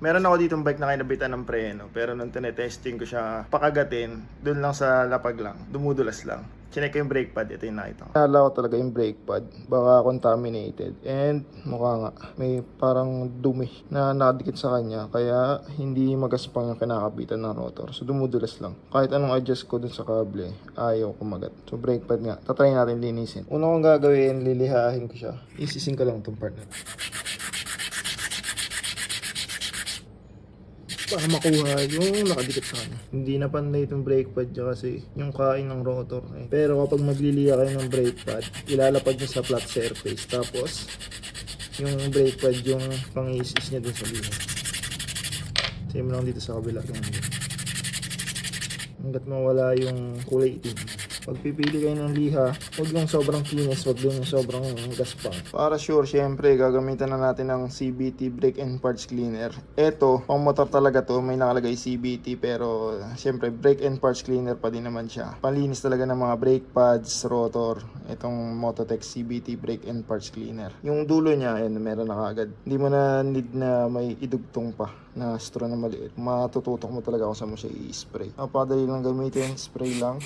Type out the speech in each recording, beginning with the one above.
Meron ako ditong bike na kinabitan ng preno, pero nung tinetesting ko siya pakagatin, dun lang sa lapag lang, dumudulas lang. Chinek ko yung brake pad, ito yung nakita ko. Nala ko talaga yung brake pad, baka contaminated. And mukha nga, may parang dumi na nakadikit sa kanya, kaya hindi magaspang yung kinakabitan ng rotor. So dumudulas lang. Kahit anong adjust ko dun sa kable, ayaw kumagat. So brake pad nga, tatry natin linisin. Una kong gagawin, lilihahin ko siya. Isising ko lang itong part na to, para makuha yung nakadikit sa kanya. Hindi na panday itong brake pad niya kasi yung kain ng rotor. Pero kapag magliliya kayo ng brake pad, ilalapad niyo sa flat surface. Tapos, yung brake pad yung pang-isis niya dun sa linya. Same lang dito sa kabila. Hanggat mawala yung kulay itim. Pag pipili kayo ng liha, huwag yung sobrang kinis, huwag din yung sobrang gaspang. Para sure, syempre, gagamitan na natin ng CBT Brake and Parts Cleaner. Eto, pang motor talaga to, may nakalagay CBT, pero syempre, Brake and Parts Cleaner pa din naman siya. Palinis talaga ng mga brake pads, rotor, itong Mototech CBT Brake and Parts Cleaner. Yung dulo niya, ayan, meron na kagad. Hindi mo na need na may idugtong pa na straw na maliit. Matututok mo talaga kung saan mo siya i-spray. Napadali lang gamitin, spray lang.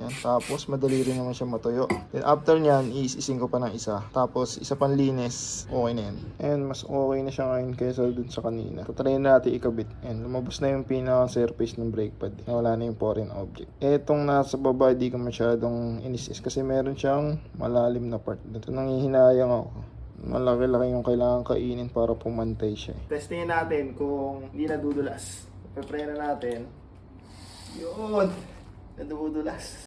Yan, tapos madali rin naman siya matuyo. Then after nyan, iising ko pa ng isa. Tapos isa pang linis, okay na yan. And mas okay na siya ngayon kaysa dun sa kanina. So try natin ikabit. And lumabas na yung pinaka-surface ng brake pad. Wala na yung foreign object. Etong nasa baba, di ko masyadong inisis kasi meron siyang malalim na part. Dito nanghihinayang ako. Malaki-laki yung kailangan kainin para pumantay siya. Testingin natin kung hindi nadudulas. Pe-pray na natin. Yun! Nadudulas.